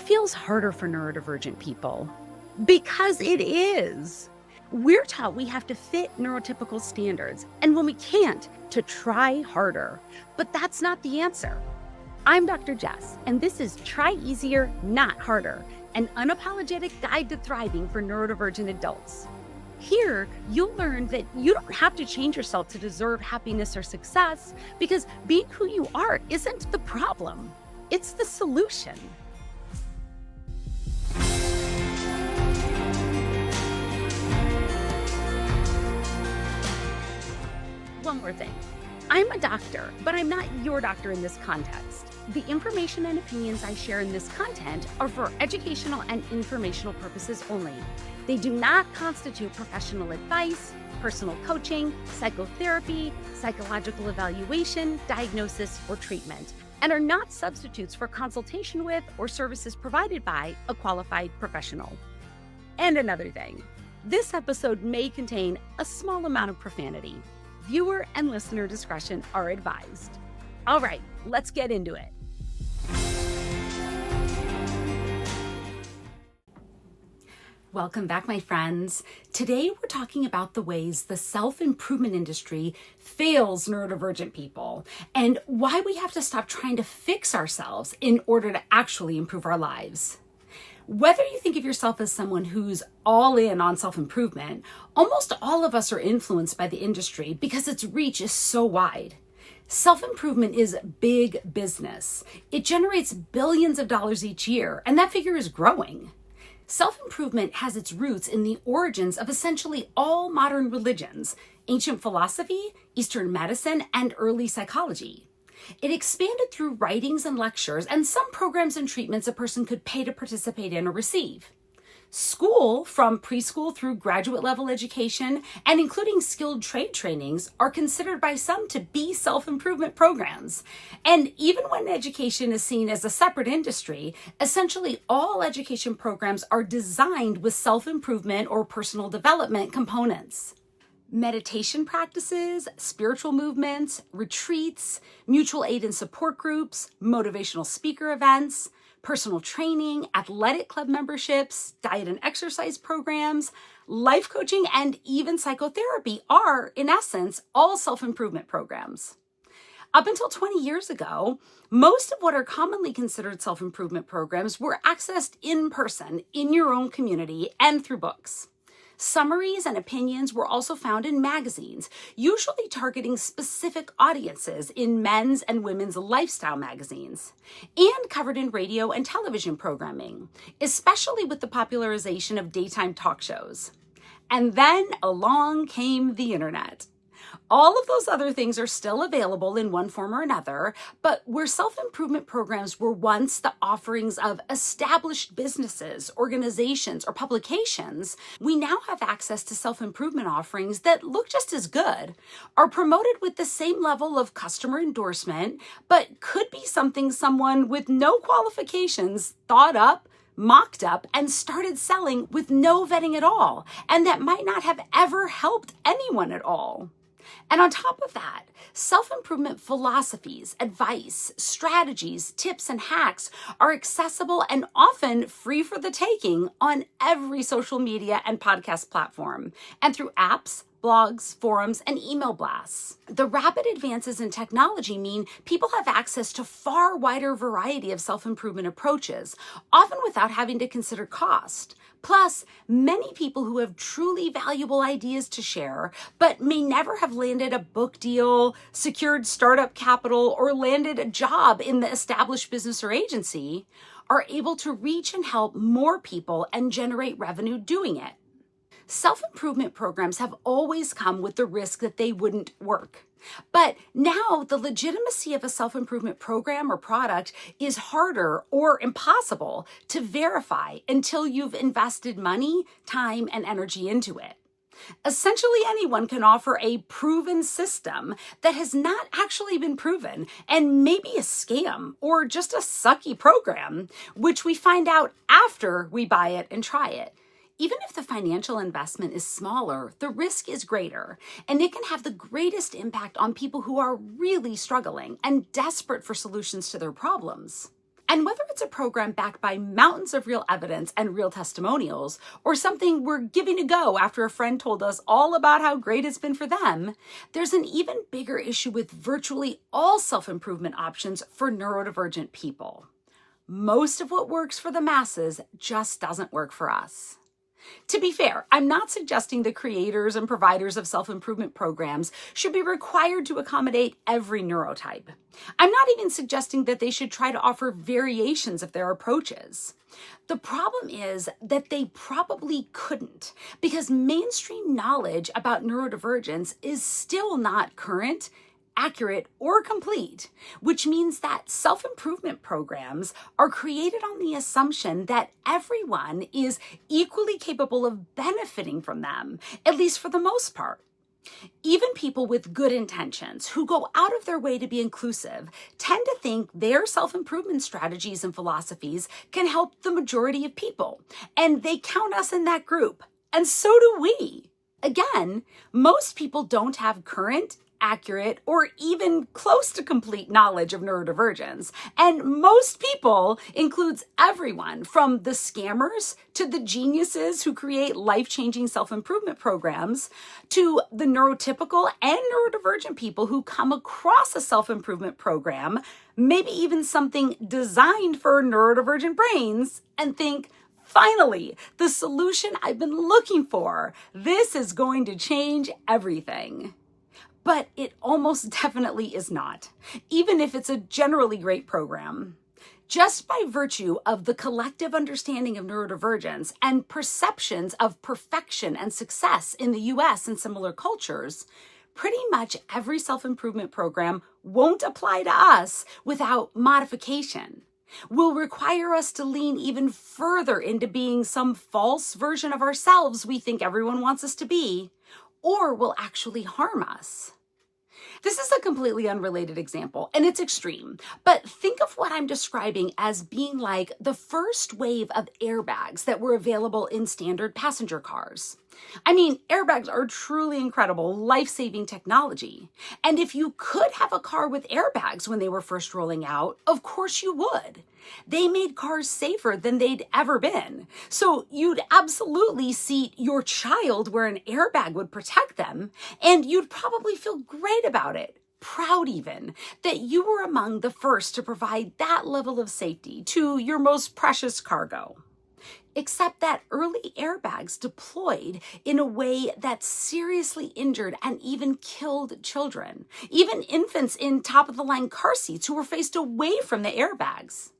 feels harder for neurodivergent people because it is. We're taught we have to fit neurotypical standards, and when we can't, to try harder. But that's not the answer. I'm Dr. Jess, and this is Try Easier, Not Harder, an unapologetic guide to thriving for neurodivergent adults. Here, you'll learn that you don't have to change yourself to deserve happiness or success, because being who you are isn't the problem. It's the solution. One more thing. I'm a doctor, but I'm not your doctor in this context. The information and opinions I share in this content are for educational and informational purposes only. They do not constitute professional advice, personal coaching, psychotherapy, psychological evaluation, diagnosis, or treatment, and are not substitutes for consultation with or services provided by a qualified professional. And another thing, this episode may contain a small amount of profanity. Viewer and listener discretion are advised. All right, let's get into it. Welcome back, my friends. Today, we're talking about the ways the self-improvement industry fails neurodivergent people and why we have to stop trying to fix ourselves in order to actually improve our lives. Whether you think of yourself as someone who's all in on self-improvement, almost all of us are influenced by the industry because its reach is so wide. Self-improvement is big business. It generates billions of dollars each year, and that figure is growing. Self-improvement has its roots in the origins of essentially all modern religions, ancient philosophy, Eastern medicine, and early psychology. It expanded through writings and lectures and some programs and treatments a person could pay to participate in or receive. School, from preschool through graduate level education and including skilled trade trainings, are considered by some to be self-improvement programs. And even when education is seen as a separate industry, essentially all education programs are designed with self-improvement or personal development components. Meditation practices, spiritual movements, retreats, mutual aid and support groups, motivational speaker events, personal training, athletic club memberships, diet and exercise programs, life coaching, and even psychotherapy are, in essence, all self-improvement programs. Up until 20 years ago, most of what are commonly considered self-improvement programs were accessed in person, in your own community, and through books. Summaries and opinions were also found in magazines, usually targeting specific audiences in men's and women's lifestyle magazines, and covered in radio and television programming, especially with the popularization of daytime talk shows. And then along came the internet. All of those other things are still available in one form or another, but where self-improvement programs were once the offerings of established businesses, organizations, or publications, we now have access to self-improvement offerings that look just as good, are promoted with the same level of customer endorsement, but could be something someone with no qualifications thought up, mocked up, and started selling with no vetting at all, and that might not have ever helped anyone at all. And on top of that, self-improvement philosophies, advice, strategies, tips, and hacks are accessible and often free for the taking on every social media and podcast platform, and through apps, blogs, forums, and email blasts. The rapid advances in technology mean people have access to far wider variety of self-improvement approaches, often without having to consider cost. Plus, many people who have truly valuable ideas to share, but may never have landed a book deal, secured startup capital, or landed a job in the established business or agency, are able to reach and help more people and generate revenue doing it. Self-improvement programs have always come with the risk that they wouldn't work. But now the legitimacy of a self-improvement program or product is harder or impossible to verify until you've invested money, time, and energy into it. Essentially, anyone can offer a proven system that has not actually been proven and maybe a scam or just a sucky program, which we find out after we buy it and try it. Even if the financial investment is smaller, the risk is greater, and it can have the greatest impact on people who are really struggling and desperate for solutions to their problems. And whether it's a program backed by mountains of real evidence and real testimonials, or something we're giving a go after a friend told us all about how great it's been for them, there's an even bigger issue with virtually all self-improvement options for neurodivergent people. Most of what works for the masses just doesn't work for us. To be fair, I'm not suggesting the creators and providers of self-improvement programs should be required to accommodate every neurotype. I'm not even suggesting that they should try to offer variations of their approaches. The problem is that they probably couldn't, because mainstream knowledge about neurodivergence is still not current, accurate, or complete, which means that self-improvement programs are created on the assumption that everyone is equally capable of benefiting from them, at least for the most part. Even people with good intentions who go out of their way to be inclusive tend to think their self-improvement strategies and philosophies can help the majority of people, and they count us in that group, and so do we. Again, most people don't have current, accurate, or even close to complete knowledge of neurodivergence. And most people includes everyone from the scammers to the geniuses who create life-changing self-improvement programs to the neurotypical and neurodivergent people who come across a self-improvement program, maybe even something designed for neurodivergent brains, and think, finally, the solution I've been looking for. This is going to change everything. But it almost definitely is not, even if it's a generally great program. Just by virtue of the collective understanding of neurodivergence and perceptions of perfection and success in the US and similar cultures, pretty much every self-improvement program won't apply to us without modification. Will require us to lean even further into being some false version of ourselves we think everyone wants us to be, or will actually harm us. This is a completely unrelated example, and it's extreme, but think of what I'm describing as being like the first wave of airbags that were available in standard passenger cars. I mean, airbags are truly incredible, life-saving technology. And if you could have a car with airbags when they were first rolling out, of course you would. They made cars safer than they'd ever been. So you'd absolutely see your child where an airbag would protect them, and you'd probably feel great about it. Proud even, that you were among the first to provide that level of safety to your most precious cargo. Except that early airbags deployed in a way that seriously injured and even killed children, even infants in top-of-the-line car seats who were faced away from the airbags.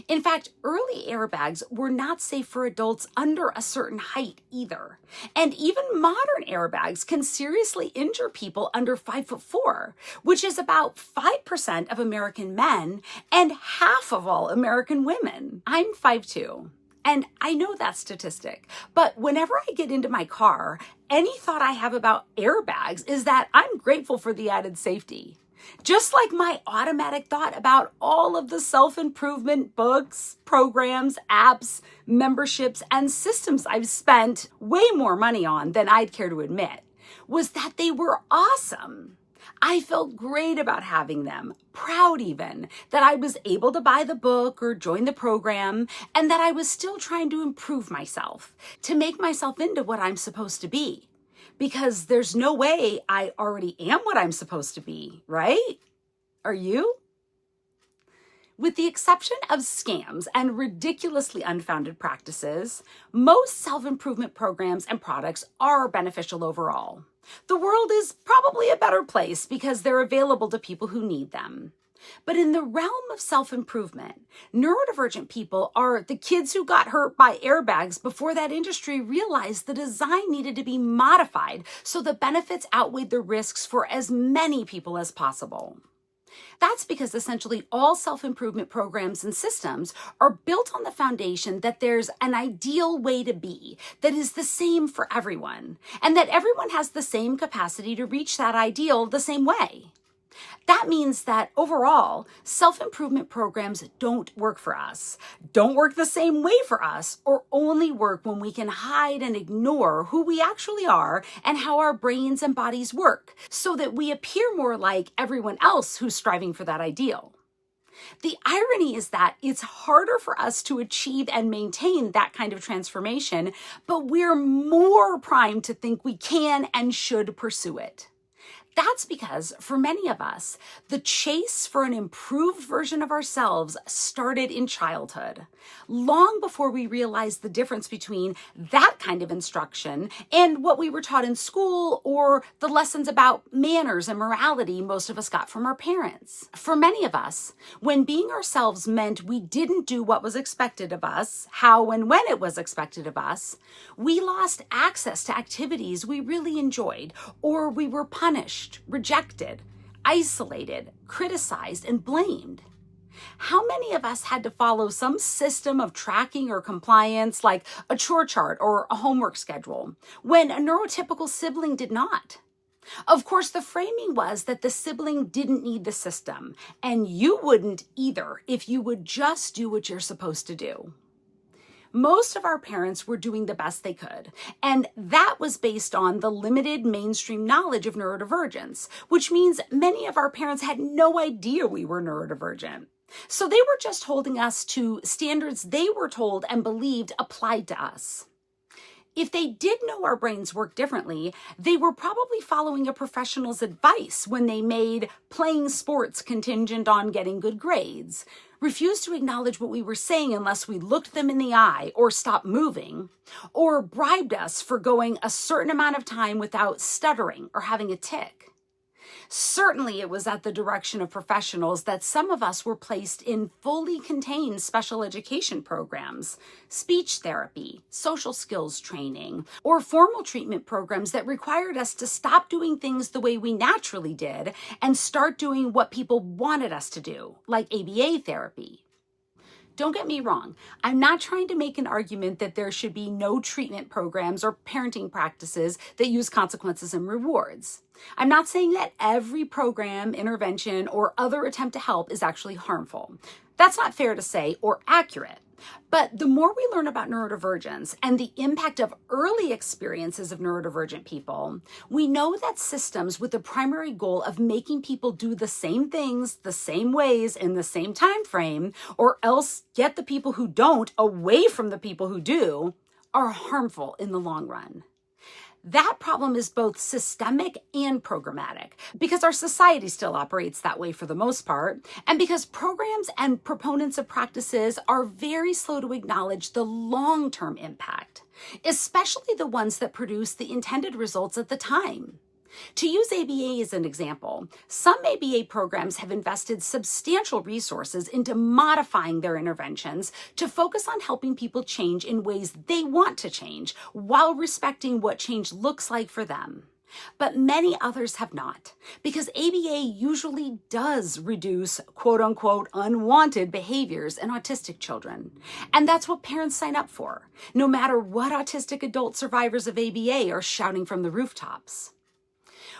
In fact, early airbags were not safe for adults under a certain height either. And even modern airbags can seriously injure people under 5'4", which is about 5% of American men and half of all American women. I'm 5'2". And I know that statistic, but whenever I get into my car, any thought I have about airbags is that I'm grateful for the added safety. Just like my automatic thought about all of the self-improvement books, programs, apps, memberships, and systems I've spent way more money on than I'd care to admit, was that they were awesome. I felt great about having them, proud even, that I was able to buy the book or join the program, and that I was still trying to improve myself, to make myself into what I'm supposed to be. Because there's no way I already am what I'm supposed to be, right? Are you? With the exception of scams and ridiculously unfounded practices, most self-improvement programs and products are beneficial overall. The world is probably a better place because they're available to people who need them. But in the realm of self-improvement, neurodivergent people are the kids who got hurt by airbags before that industry realized the design needed to be modified so the benefits outweighed the risks for as many people as possible. That's because essentially all self-improvement programs and systems are built on the foundation that there's an ideal way to be that is the same for everyone, and that everyone has the same capacity to reach that ideal the same way. That means that overall, self-improvement programs don't work for us, don't work the same way for us, or only work when we can hide and ignore who we actually are and how our brains and bodies work, so that we appear more like everyone else who's striving for that ideal. The irony is that it's harder for us to achieve and maintain that kind of transformation, but we're more primed to think we can and should pursue it. That's because, for many of us, the chase for an improved version of ourselves started in childhood, long before we realized the difference between that kind of instruction and what we were taught in school or the lessons about manners and morality most of us got from our parents. For many of us, when being ourselves meant we didn't do what was expected of us, how and when it was expected of us, we lost access to activities we really enjoyed, or we were punished, rejected, isolated, criticized, and blamed. How many of us had to follow some system of tracking or compliance, like a chore chart or a homework schedule, when a neurotypical sibling did not? Of course, the framing was that the sibling didn't need the system, and you wouldn't either if you would just do what you're supposed to do. Most of our parents were doing the best they could, and that was based on the limited mainstream knowledge of neurodivergence, which means many of our parents had no idea we were neurodivergent. So they were just holding us to standards they were told and believed applied to us. If they did know our brains work differently, they were probably following a professional's advice when they made playing sports contingent on getting good grades, refused to acknowledge what we were saying unless we looked them in the eye or stopped moving, or bribed us for going a certain amount of time without stuttering or having a tic. Certainly, it was at the direction of professionals that some of us were placed in fully contained special education programs, speech therapy, social skills training, or formal treatment programs that required us to stop doing things the way we naturally did and start doing what people wanted us to do, like ABA therapy. Don't get me wrong, I'm not trying to make an argument that there should be no treatment programs or parenting practices that use consequences and rewards. I'm not saying that every program, intervention, or other attempt to help is actually harmful. That's not fair to say or accurate. But the more we learn about neurodivergence and the impact of early experiences of neurodivergent people, we know that systems with the primary goal of making people do the same things the same ways in the same time frame, or else get the people who don't away from the people who do, are harmful in the long run. That problem is both systemic and programmatic because our society still operates that way for the most part, and because programs and proponents of practices are very slow to acknowledge the long-term impact, especially the ones that produce the intended results at the time. To use ABA as an example, some ABA programs have invested substantial resources into modifying their interventions to focus on helping people change in ways they want to change while respecting what change looks like for them. But many others have not, because ABA usually does reduce quote-unquote unwanted behaviors in autistic children. And that's what parents sign up for, no matter what autistic adult survivors of ABA are shouting from the rooftops.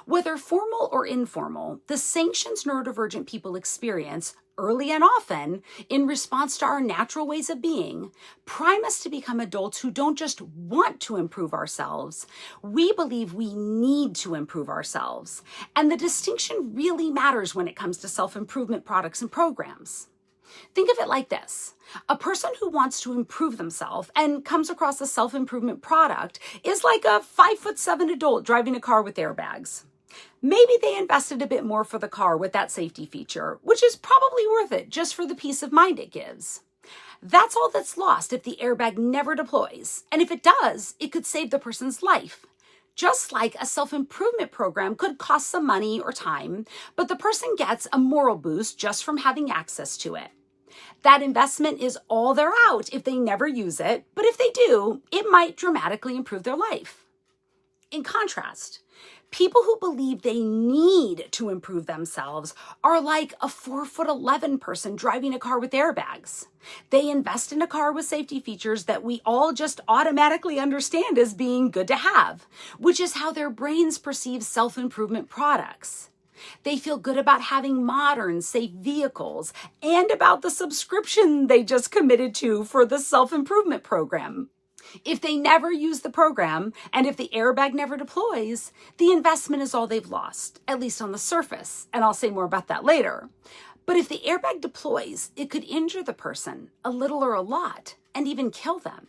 Whether formal or informal, the sanctions neurodivergent people experience early and often in response to our natural ways of being prime us to become adults who don't just want to improve ourselves. We believe we need to improve ourselves. And the distinction really matters when it comes to self-improvement products and programs. Think of it like this. A person who wants to improve themselves and comes across a self-improvement product is like a 5'7" adult driving a car with airbags. Maybe they invested a bit more for the car with that safety feature, which is probably worth it just for the peace of mind it gives. That's all that's lost if the airbag never deploys. And if it does, it could save the person's life. Just like a self-improvement program could cost some money or time, but the person gets a moral boost just from having access to it. That investment is all they're out if they never use it, but if they do, it might dramatically improve their life. In contrast, people who believe they need to improve themselves are like a 4'11" person driving a car with airbags. They invest in a car with safety features that we all just automatically understand as being good to have, which is how their brains perceive self-improvement products. They feel good about having modern, safe vehicles and about the subscription they just committed to for the self-improvement program. If they never use the program, and if the airbag never deploys, the investment is all they've lost, at least on the surface, and I'll say more about that later. But if the airbag deploys, it could injure the person a little or a lot and even kill them.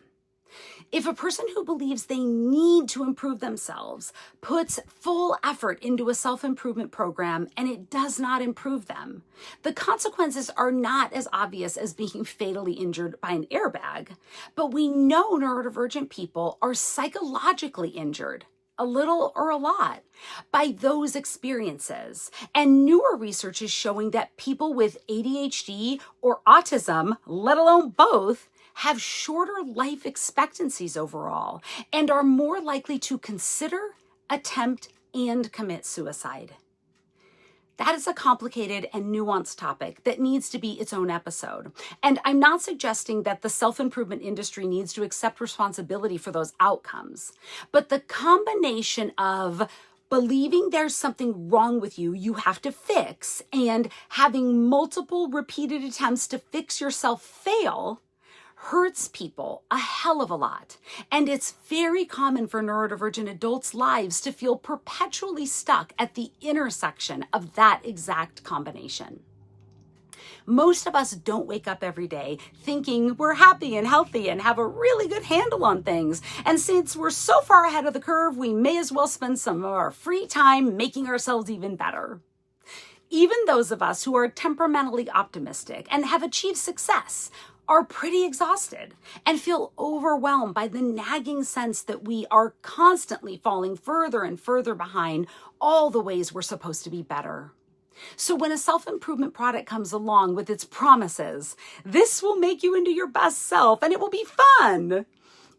If a person who believes they need to improve themselves puts full effort into a self-improvement program and it does not improve them, the consequences are not as obvious as being fatally injured by an airbag, but we know neurodivergent people are psychologically injured, a little or a lot, by those experiences. And newer research is showing that people with ADHD or autism, let alone both, have shorter life expectancies overall and are more likely to consider, attempt, and commit suicide. That is a complicated and nuanced topic that needs to be its own episode. And I'm not suggesting that the self-improvement industry needs to accept responsibility for those outcomes. But the combination of believing there's something wrong with you, you have to fix, and having multiple repeated attempts to fix yourself fail hurts people a hell of a lot. And it's very common for neurodivergent adults' lives to feel perpetually stuck at the intersection of that exact combination. Most of us don't wake up every day thinking we're happy and healthy and have a really good handle on things. And since we're so far ahead of the curve, we may as well spend some of our free time making ourselves even better. Even those of us who are temperamentally optimistic and have achieved success are pretty exhausted and feel overwhelmed by the nagging sense that we are constantly falling further and further behind all the ways we're supposed to be better. So when a self-improvement product comes along with its promises, this will make you into your best self and it will be fun,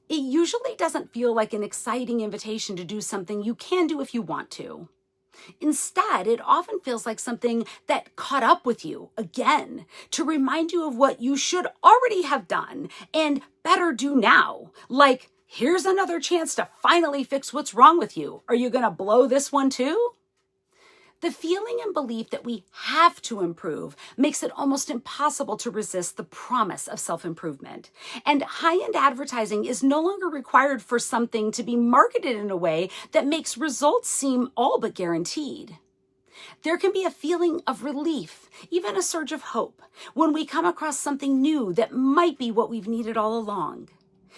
it usually doesn't feel like an exciting invitation to do something you can do if you want to. Instead, it often feels like something that caught up with you again to remind you of what you should already have done and better do now. Like, here's another chance to finally fix what's wrong with you. Are you going to blow this one too? The feeling and belief that we have to improve makes it almost impossible to resist the promise of self-improvement. And high-end advertising is no longer required for something to be marketed in a way that makes results seem all but guaranteed. There can be a feeling of relief, even a surge of hope, when we come across something new that might be what we've needed all along.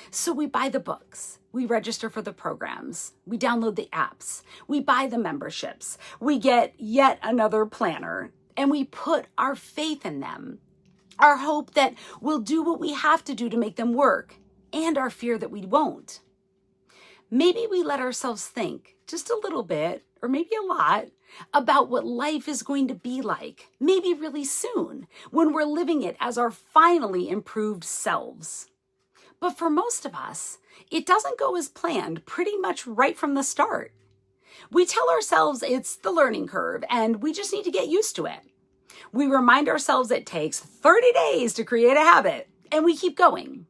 So we buy the books, we register for the programs, we download the apps, we buy the memberships, we get yet another planner, and we put our faith in them, our hope that we'll do what we have to do to make them work, and our fear that we won't. Maybe we let ourselves think just a little bit, or maybe a lot, about what life is going to be like, maybe really soon, when we're living it as our finally improved selves. But for most of us, it doesn't go as planned pretty much right from the start. We tell ourselves it's the learning curve and we just need to get used to it. We remind ourselves it takes 30 days to create a habit, and we keep going.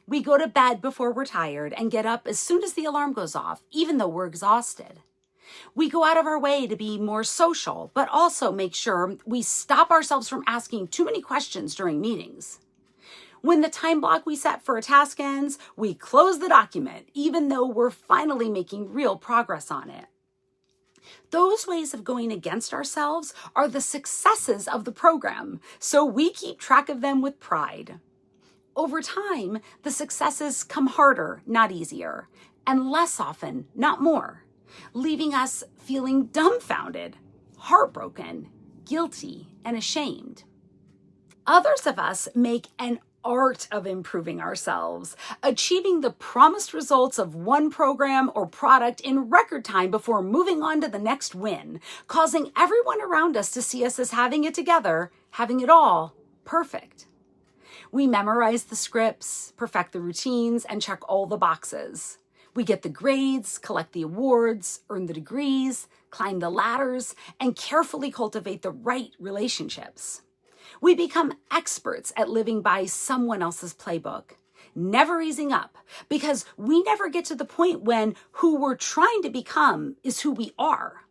We go to bed before we're tired and get up as soon as the alarm goes off, even though we're exhausted. We go out of our way to be more social, but also make sure we stop ourselves from asking too many questions during meetings. When the time block we set for a task ends, we close the document, even though we're finally making real progress on it. Those ways of going against ourselves are the successes of the program, so we keep track of them with pride. Over time, the successes come harder, not easier, and less often, not more, leaving us feeling dumbfounded, heartbroken, guilty, and ashamed. Others of us make an art of improving ourselves, achieving the promised results of one program or product in record time before moving on to the next win, causing everyone around us to see us as having it together, having it all perfect. We memorize the scripts, perfect the routines, and check all the boxes. We get the grades, collect the awards, earn the degrees, climb the ladders, and carefully cultivate the right relationships. We become experts at living by someone else's playbook, never easing up, because we never get to the point when who we're trying to become is who we are.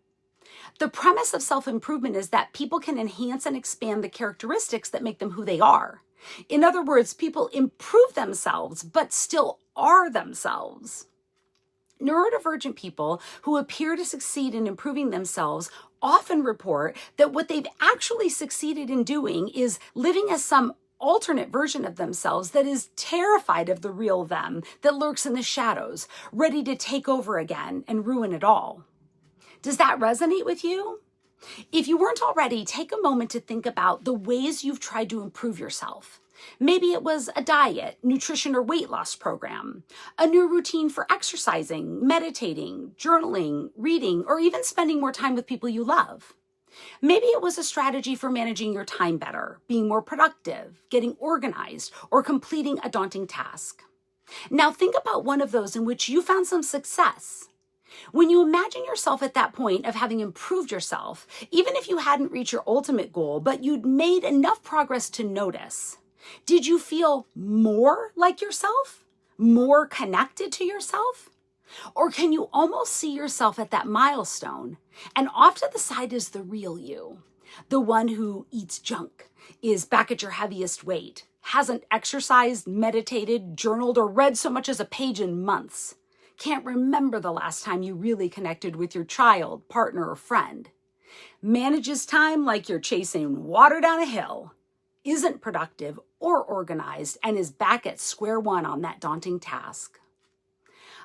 The premise of self-improvement is that people can enhance and expand the characteristics that make them who they are. In other words, people improve themselves, but still are themselves. Neurodivergent people who appear to succeed in improving themselves often report that what they've actually succeeded in doing is living as some alternate version of themselves that is terrified of the real them that lurks in the shadows, ready to take over again and ruin it all. Does that resonate with you? If you weren't already, take a moment to think about the ways you've tried to improve yourself. Maybe it was a diet, nutrition, or weight loss program, a new routine for exercising, meditating, journaling, reading, or even spending more time with people you love. Maybe it was a strategy for managing your time better, being more productive, getting organized, or completing a daunting task. Now think about one of those in which you found some success. When you imagine yourself at that point of having improved yourself, even if you hadn't reached your ultimate goal, but you'd made enough progress to notice, did you feel more like yourself? More connected to yourself? Or can you almost see yourself at that milestone, and off to the side is the real you, the one who eats junk, is back at your heaviest weight, hasn't exercised, meditated, journaled, or read so much as a page in months, can't remember the last time you really connected with your child, partner, or friend, manages time like you're chasing water down a hill, isn't productive or organized, and is back at square one on that daunting task.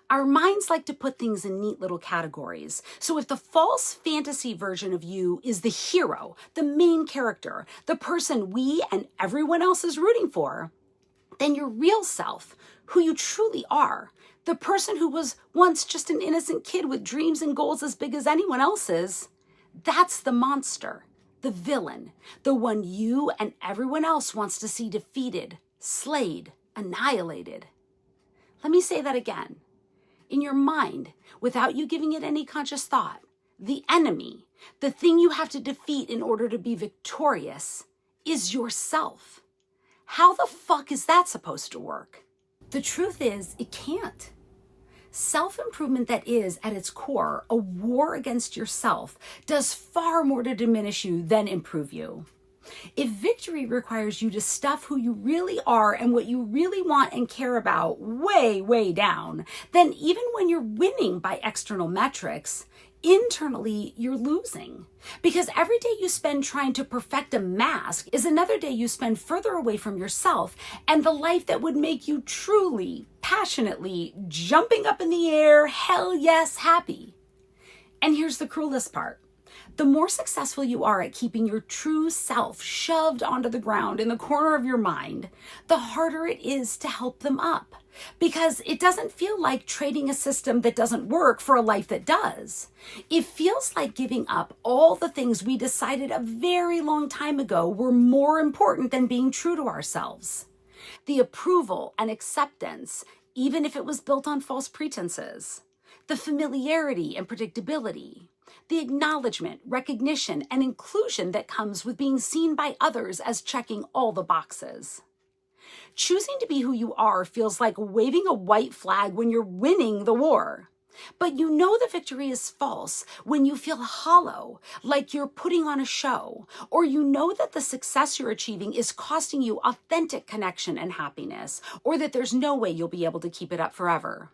Our minds like to put things in neat little categories. So if the false fantasy version of you is the hero, the main character, the person we and everyone else is rooting for, then your real self, who you truly are, the person who was once just an innocent kid with dreams and goals as big as anyone else's, that's the monster, the villain, the one you and everyone else wants to see defeated, slayed, annihilated. Let me say that again. In your mind, without you giving it any conscious thought, the enemy, the thing you have to defeat in order to be victorious, is yourself. How the fuck is that supposed to work? The truth is, it can't. Self-improvement that is, at its core, a war against yourself does far more to diminish you than improve you. If victory requires you to stuff who you really are and what you really want and care about way, way down, then even when you're winning by external metrics, internally you're losing. Because every day you spend trying to perfect a mask is another day you spend further away from yourself and the life that would make you truly, passionately, jumping up in the air, hell yes, happy. And here's the cruelest part. The more successful you are at keeping your true self shoved onto the ground in the corner of your mind, the harder it is to help them up. Because it doesn't feel like trading a system that doesn't work for a life that does. It feels like giving up all the things we decided a very long time ago were more important than being true to ourselves. The approval and acceptance, even if it was built on false pretenses. The familiarity and predictability. The acknowledgement, recognition, and inclusion that comes with being seen by others as checking all the boxes. Choosing to be who you are feels like waving a white flag when you're winning the war. But you know the victory is false when you feel hollow, like you're putting on a show, or you know that the success you're achieving is costing you authentic connection and happiness, or that there's no way you'll be able to keep it up forever.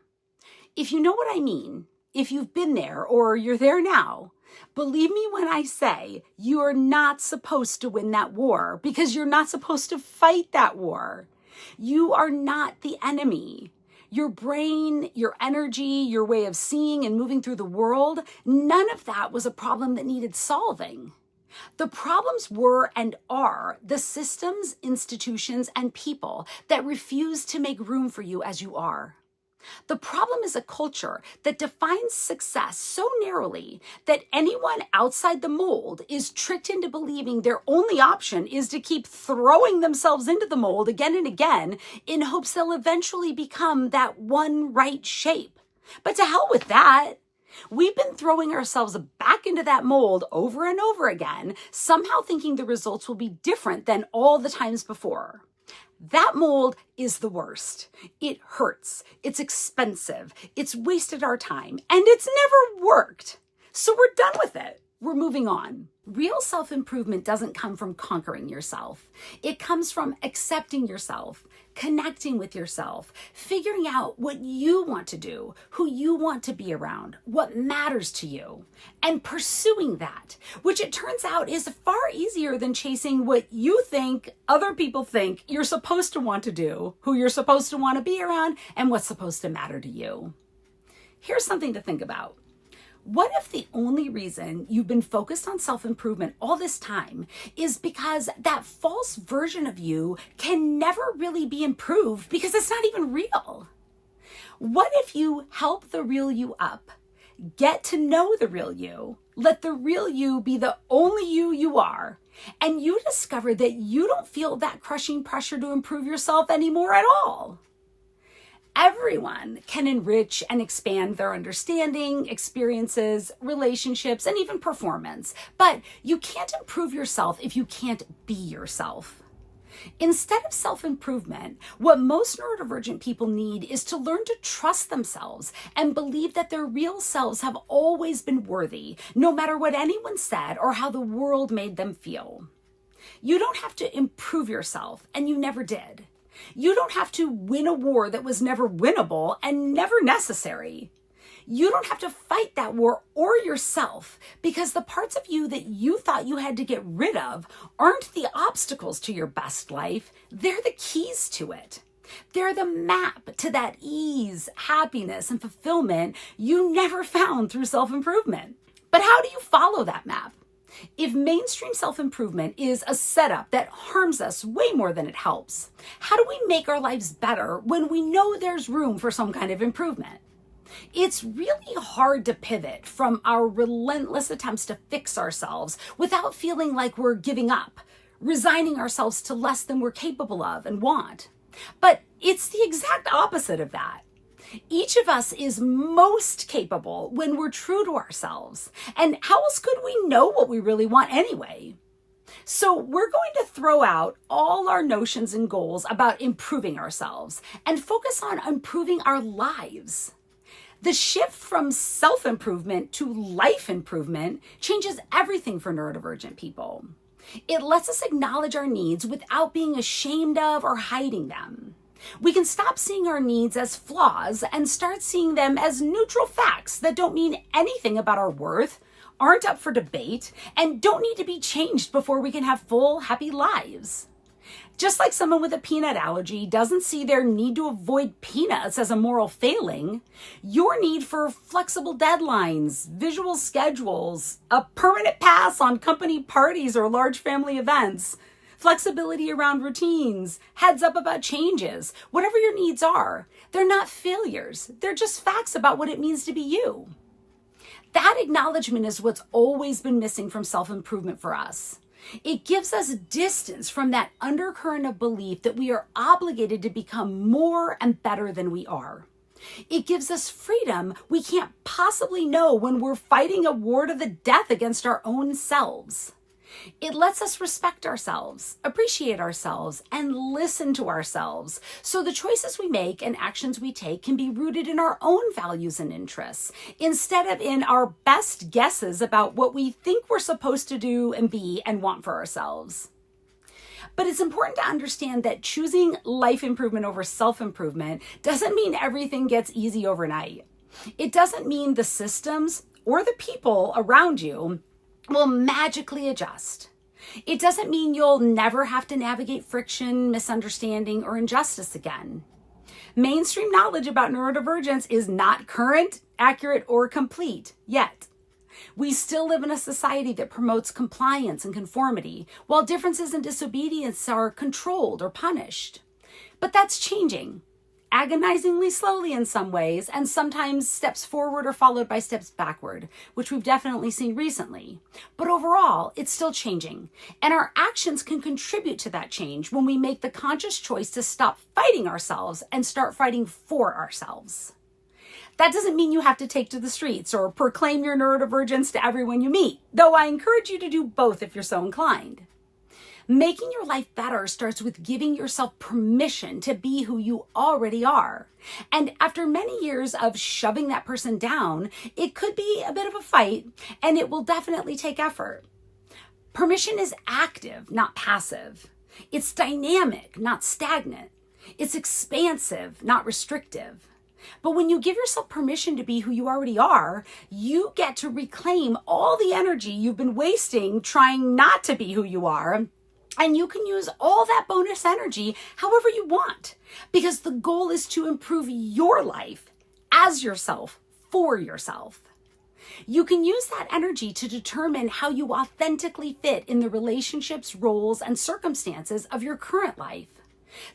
If you know what I mean, if you've been there or you're there now, believe me when I say you're not supposed to win that war because you're not supposed to fight that war. You are not the enemy. Your brain, your energy, your way of seeing and moving through the world, none of that was a problem that needed solving. The problems were and are the systems, institutions, and people that refuse to make room for you as you are. The problem is a culture that defines success so narrowly that anyone outside the mold is tricked into believing their only option is to keep throwing themselves into the mold again and again in hopes they'll eventually become that one right shape. But to hell with that. We've been throwing ourselves back into that mold over and over again, somehow thinking the results will be different than all the times before. That mold is the worst. It hurts. It's expensive. It's wasted our time. And it's never worked. So we're done with it. We're moving on. Real self-improvement doesn't come from conquering yourself. It comes from accepting yourself, connecting with yourself, figuring out what you want to do, who you want to be around, what matters to you, and pursuing that, which it turns out is far easier than chasing what you think other people think you're supposed to want to do, who you're supposed to want to be around, and what's supposed to matter to you. Here's something to think about. What if the only reason you've been focused on self-improvement all this time is because that false version of you can never really be improved because it's not even real? What if you help the real you up, get to know the real you, let the real you be the only you are, and you discover that you don't feel that crushing pressure to improve yourself anymore at all? Everyone can enrich and expand their understanding, experiences, relationships, and even performance. But you can't improve yourself if you can't be yourself. Instead of self-improvement, what most neurodivergent people need is to learn to trust themselves and believe that their real selves have always been worthy, no matter what anyone said or how the world made them feel. You don't have to improve yourself, and you never did. You don't have to win a war that was never winnable and never necessary. You don't have to fight that war or yourself, because the parts of you that you thought you had to get rid of aren't the obstacles to your best life. They're the keys to it. They're the map to that ease, happiness, and fulfillment you never found through self-improvement. But how do you follow that map? If mainstream self-improvement is a setup that harms us way more than it helps, how do we make our lives better when we know there's room for some kind of improvement? It's really hard to pivot from our relentless attempts to fix ourselves without feeling like we're giving up, resigning ourselves to less than we're capable of and want. But it's the exact opposite of that. Each of us is most capable when we're true to ourselves. And how else could we know what we really want anyway? So we're going to throw out all our notions and goals about improving ourselves and focus on improving our lives. The shift from self-improvement to life improvement changes everything for neurodivergent people. It lets us acknowledge our needs without being ashamed of or hiding them. We can stop seeing our needs as flaws and start seeing them as neutral facts that don't mean anything about our worth, aren't up for debate, and don't need to be changed before we can have full, happy lives. Just like someone with a peanut allergy doesn't see their need to avoid peanuts as a moral failing, your need for flexible deadlines, visual schedules, a permanent pass on company parties or large family events, flexibility around routines, heads up about changes, whatever your needs are, they're not failures. They're just facts about what it means to be you. That acknowledgement is what's always been missing from self-improvement for us. It gives us distance from that undercurrent of belief that we are obligated to become more and better than we are. It gives us freedom we can't possibly know when we're fighting a war to the death against our own selves. It lets us respect ourselves, appreciate ourselves, and listen to ourselves, so the choices we make and actions we take can be rooted in our own values and interests, instead of in our best guesses about what we think we're supposed to do and be and want for ourselves. But it's important to understand that choosing life improvement over self-improvement doesn't mean everything gets easy overnight. It doesn't mean the systems or the people around you will magically adjust. It doesn't mean you'll never have to navigate friction, misunderstanding, or injustice again. Mainstream knowledge about neurodivergence is not current, accurate, or complete yet. We still live in a society that promotes compliance and conformity, while differences and disobedience are controlled or punished. But that's changing. Agonizingly slowly in some ways, and sometimes steps forward are followed by steps backward, which we've definitely seen recently. But overall, it's still changing, and our actions can contribute to that change when we make the conscious choice to stop fighting ourselves and start fighting for ourselves. That doesn't mean you have to take to the streets or proclaim your neurodivergence to everyone you meet, though I encourage you to do both if you're so inclined. Making your life better starts with giving yourself permission to be who you already are. And after many years of shoving that person down, it could be a bit of a fight, and it will definitely take effort. Permission is active, not passive. It's dynamic, not stagnant. It's expansive, not restrictive. But when you give yourself permission to be who you already are, you get to reclaim all the energy you've been wasting trying not to be who you are. And you can use all that bonus energy however you want, because the goal is to improve your life as yourself, for yourself. You can use that energy to determine how you authentically fit in the relationships, roles, and circumstances of your current life.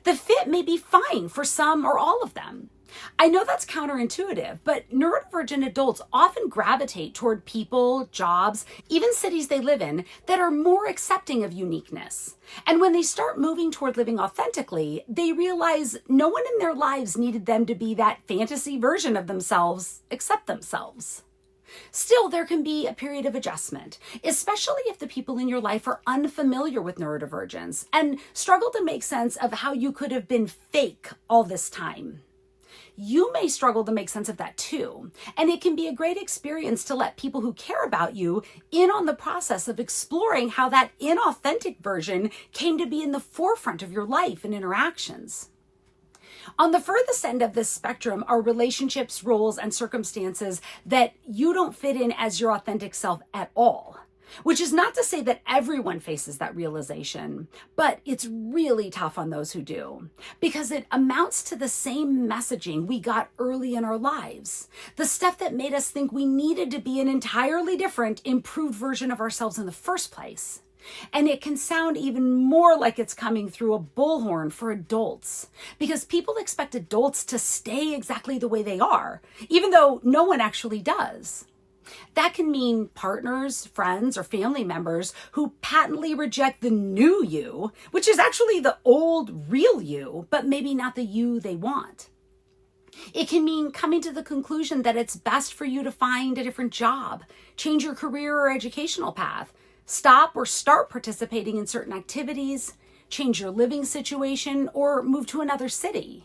The fit may be fine for some or all of them. I know that's counterintuitive, but neurodivergent adults often gravitate toward people, jobs, even cities they live in that are more accepting of uniqueness. And when they start moving toward living authentically, they realize no one in their lives needed them to be that fantasy version of themselves except themselves. Still, there can be a period of adjustment, especially if the people in your life are unfamiliar with neurodivergence and struggle to make sense of how you could have been fake all this time. You may struggle to make sense of that too, and it can be a great experience to let people who care about you in on the process of exploring how that inauthentic version came to be in the forefront of your life and interactions. On the furthest end of this spectrum are relationships, roles, and circumstances that you don't fit in as your authentic self at all. Which is not to say that everyone faces that realization, but it's really tough on those who do, because it amounts to the same messaging we got early in our lives. The stuff that made us think we needed to be an entirely different, improved version of ourselves in the first place. And it can sound even more like it's coming through a bullhorn for adults, because people expect adults to stay exactly the way they are, even though no one actually does. That can mean partners, friends, or family members who patently reject the new you, which is actually the old, real you, but maybe not the you they want. It can mean coming to the conclusion that it's best for you to find a different job, change your career or educational path, stop or start participating in certain activities, change your living situation, or move to another city.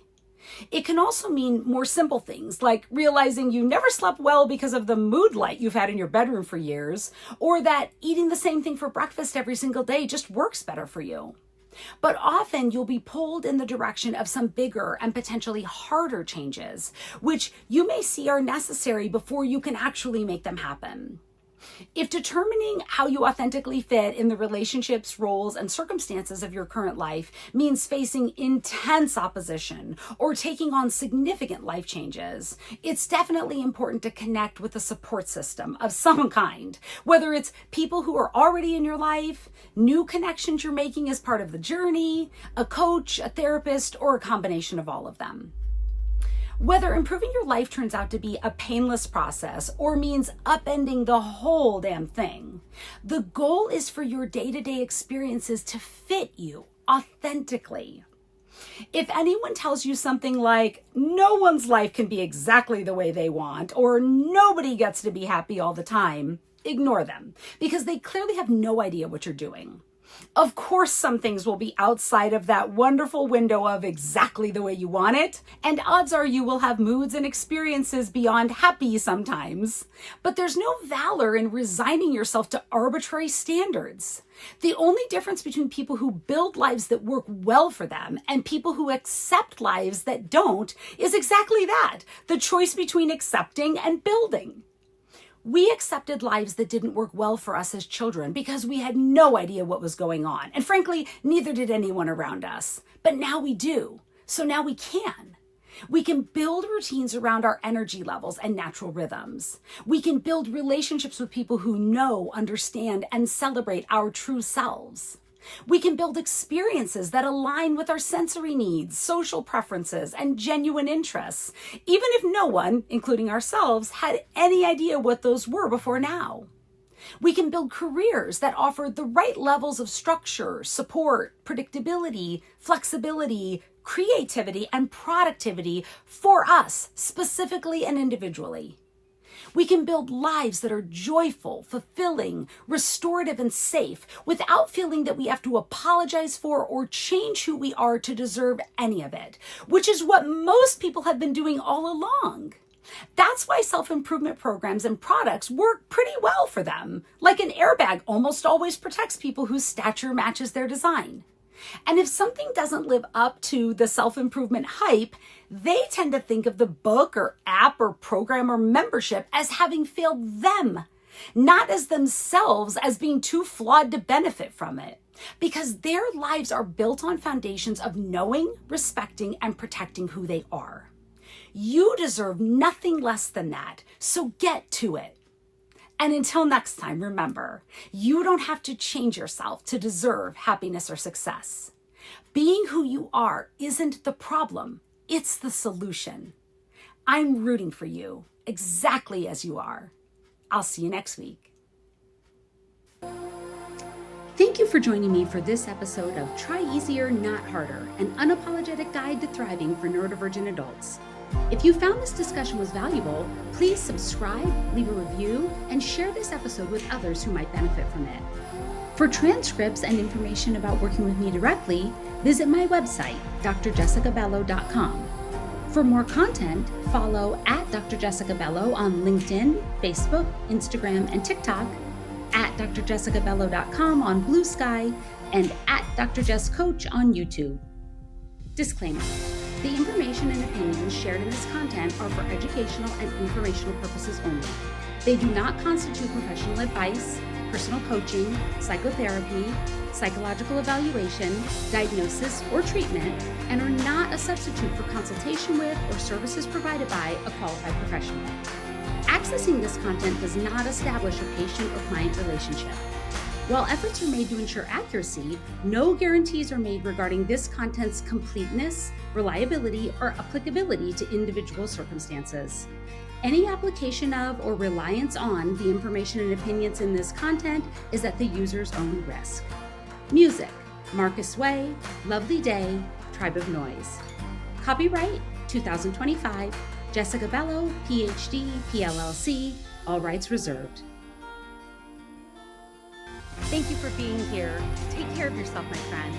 It can also mean more simple things, like realizing you never slept well because of the mood light you've had in your bedroom for years, or that eating the same thing for breakfast every single day just works better for you. But often you'll be pulled in the direction of some bigger and potentially harder changes, which you may see are necessary before you can actually make them happen. If determining how you authentically fit in the relationships, roles, and circumstances of your current life means facing intense opposition or taking on significant life changes, it's definitely important to connect with a support system of some kind, whether it's people who are already in your life, new connections you're making as part of the journey, a coach, a therapist, or a combination of all of them. Whether improving your life turns out to be a painless process or means upending the whole damn thing, the goal is for your day-to-day experiences to fit you authentically. If anyone tells you something like, no one's life can be exactly the way they want, or nobody gets to be happy all the time, ignore them, because they clearly have no idea what you're doing. Of course, some things will be outside of that wonderful window of exactly the way you want it, and odds are you will have moods and experiences beyond happy sometimes. But there's no valor in resigning yourself to arbitrary standards. The only difference between people who build lives that work well for them and people who accept lives that don't is exactly that, the choice between accepting and building. We accepted lives that didn't work well for us as children because we had no idea what was going on. And frankly, neither did anyone around us. But now we do. So now we can. We can build routines around our energy levels and natural rhythms. We can build relationships with people who know, understand, and celebrate our true selves. We can build experiences that align with our sensory needs, social preferences, and genuine interests, even if no one, including ourselves, had any idea what those were before now. We can build careers that offer the right levels of structure, support, predictability, flexibility, creativity, and productivity for us, specifically and individually. We can build lives that are joyful, fulfilling, restorative, and safe without feeling that we have to apologize for or change who we are to deserve any of it, which is what most people have been doing all along. That's why self-improvement programs and products work pretty well for them. Like an airbag almost always protects people whose stature matches their design. And if something doesn't live up to the self-improvement hype, they tend to think of the book or app or program or membership as having failed them, not as themselves as being too flawed to benefit from it. Because their lives are built on foundations of knowing, respecting, and protecting who they are. You deserve nothing less than that, so get to it. And until next time, remember, you don't have to change yourself to deserve happiness or success. Being who you are isn't the problem, it's the solution. I'm rooting for you, exactly as you are. I'll see you next week. Thank you for joining me for this episode of Try Easier, Not Harder, an unapologetic guide to thriving for neurodivergent adults. If you found this discussion was valuable, please subscribe, leave a review, and share this episode with others who might benefit from it. For transcripts and information about working with me directly, visit my website, drjessicabello.com. For more content, follow at Dr. Jessica Bello on LinkedIn, Facebook, Instagram, and TikTok, at drjessicabello.com on Blue Sky, and at Dr. Jess Coach on YouTube. Disclaimer. The information and opinions shared in this content are for educational and informational purposes only. They do not constitute professional advice, personal coaching, psychotherapy, psychological evaluation, diagnosis, or treatment, and are not a substitute for consultation with or services provided by a qualified professional. Accessing this content does not establish a patient or client relationship. While efforts are made to ensure accuracy, no guarantees are made regarding this content's completeness, reliability, or applicability to individual circumstances. Any application of or reliance on the information and opinions in this content is at the user's own risk. Music, Marcus Way, Lovely Day, Tribe of Noise. Copyright 2025, Jessica Bello, PhD, PLLC, all rights reserved. Thank you for being here. Take care of yourself, my friend.